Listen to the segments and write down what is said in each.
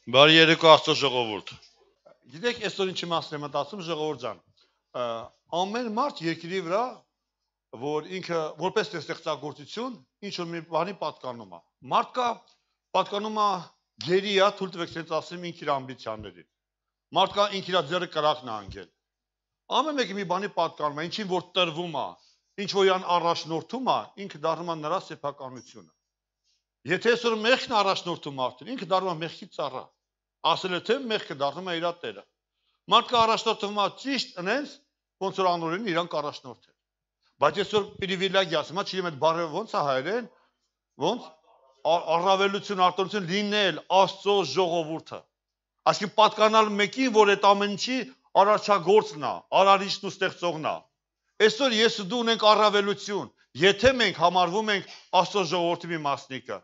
Բարի երեկո Աստծո ժողովուրդ։ Գիտեք, այսօր ինչի մասն եմ մտածում ժողովուրդ ջան։ Ամեն մարդ երկրի վրա, որ ինքը որպես ստեղծագործություն ինչ որ մի բանի պատկանում է։ Մարդկա պատկանում է գերի է, թույլ տվեք sense ասեմ ինք իր ամբիցիաներին։ Մարդկա ինք իր ձեռը կրակն է անգել։ Ամեն մեկը մի բանի պատկանում է, ինչին որ տրվում է, ինչ որ իրան առաջնորդում է, ինքը դառնում է նրա սեփականությունը։ Եթե այսօր մեղքն առաջնորդում մարդուն, ինքը դառնում է մեղքի ծառա։ Ասել է թե մեղքը դառնում է իր տերը։ Մարդկա առաջնորդվում է ճիշտ այնպես, ոնց որ անօրեն իրանք առաջնորդել։ Բայց այսօր պրիվիլեգիա ասում է, չգիտեմ այդ բառը ոնց է հայերեն, ոնց առավելություն, արտոնություն լինել Աստծո ժողովուրդը։ Այսինքն պատկանալ մեկին, որ այդ ամեն ինչի արարչագործն է, արարիչն ու ստեղծողն է։ Այսօր ես ու դու ունենք առավելություն, եթե մենք համարվում ենք Աստծո ժողովրդի մի մասնիկը։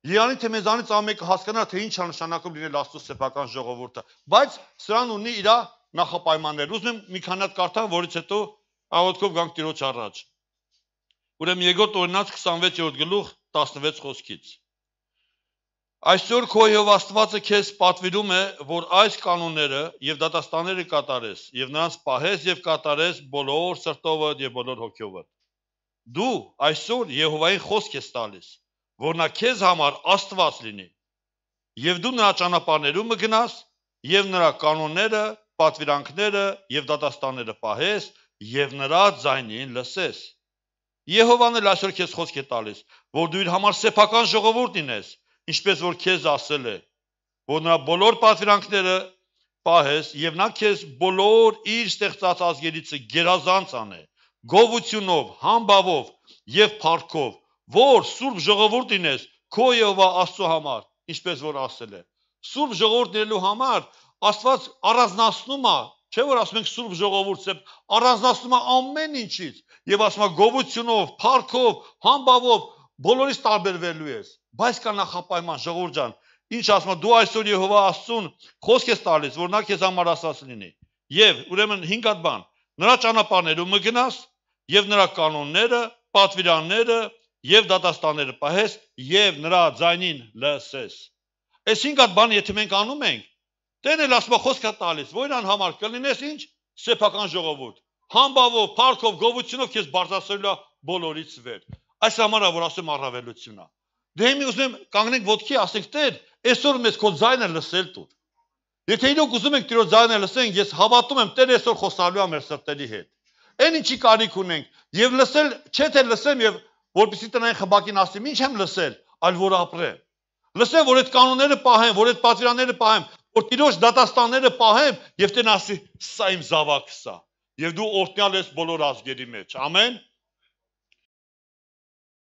Երանի թե մեզանից ամենը հասկանա թե ինչ է նշանակում լինել Աստծո սեփական ժողովուրդը, բայց սրան ունի իր նախապայմաններ։ Ուզում եմ մի քանի հատ կարդամ, որից հետո աղոթքով գանք Տիրոջ առաջ։ Ուրեմն Եգոտ օրինաց 26-րդ գլուխ 16 խոսքից։ Այսօր քո Եհով Աստվածը քեզ պատվիրում է, որ այս կանոնները եւ դատաստանները կատարես, եւ նրանց պահես եւ կատարես բոլոր սրտովդ եւ բոլոր հոգովդ։ Դու այսօր Եհովային խոսք ես տալիս, որ նա քեզ համար Աստված լինի, եւ դու նրա ճանապարհներում գնաս, եւ նրա կանոնները, պատվիրանքները եւ դատաստանները պահես, եւ նրա ձայնին լսես։ Եհովան էլ այսօր քեզ խոսք է տալիս, որ դու իր համար սեփական ժողովուրդ լինես, ինչպես որ քեզ ասել է, որ նրա բոլոր պատվիրանքները պահես, եւ նա քեզ բոլոր իր ստեղծած ազգերից գերազանց անե, գովությունով, համբավով եւ փառքով, որ սուրբ ժողովուրդ լինես քո Եհովա Աստծո համար, ինչպես որ ասել է։ Սուրբ ժողովուրդ լինելու համար Աստված առանձնացնում է, չէ՞ որ ասում ենք սուրբ ժողովուրդ, առանձնացնում է ամեն ինչից եւ ասում է գովությունով, փառքով, համբավով բոլորից տարբերվելու ես։ Բայց կա նախապայման ժողովուրդ ջան, ինչ ասում է դու այսօր Եհովա Աստծուն խոսք ես տալիս, որ նա քեզ համար Աստված լինի։ Եվ ուրեմն 5 հատ բան, նրա ճանապարհներում գնաս եւ նրա կանոնները, պատվիրանները եւ դատաստանները պահես եւ նրա ձայնին լսես։ Այս 5 հատ բան եթե մենք անում ենք, Տերն էլ ասում է խոսք է տալիս, որ իրան համար կլինես ինչ սեփական ժողովուրդ։ Համբավով, փառքով, գովությունով քեզ բարձրացրելու է բոլորից վեր։ Այս համար որ ասում առավելություն է։ Դե հիմա ուզում եմ կանգնենք ոտքի, ասենք Տեր, այսօր մեզ քո ձայնը լսել տուր։ Եթե իրոք ուզում ենք Տիրոջ ձայնը լսենք, ես հավատում եմ Տեր այսօր խոսալու է մեր սրտերի հետ։ Այն ինչի կարիք ունենք, եւ լսել, չէ թե լսեմ եւ որպեսզի տնային խմբակին ասեմ, ինչ եմ լսել, այլ որ ապրեմ։ Լսեմ, որ այդ կանոնները պահեմ, որ այդ պատվիրանները պահեմ, որ Տիրոջ դատաստանները պահեմ եւ Տերն ասի, սա իմ զավակս է։ Եվ դու օրհնյալ ես բոլոր ազգերի մեջ։ Ամեն։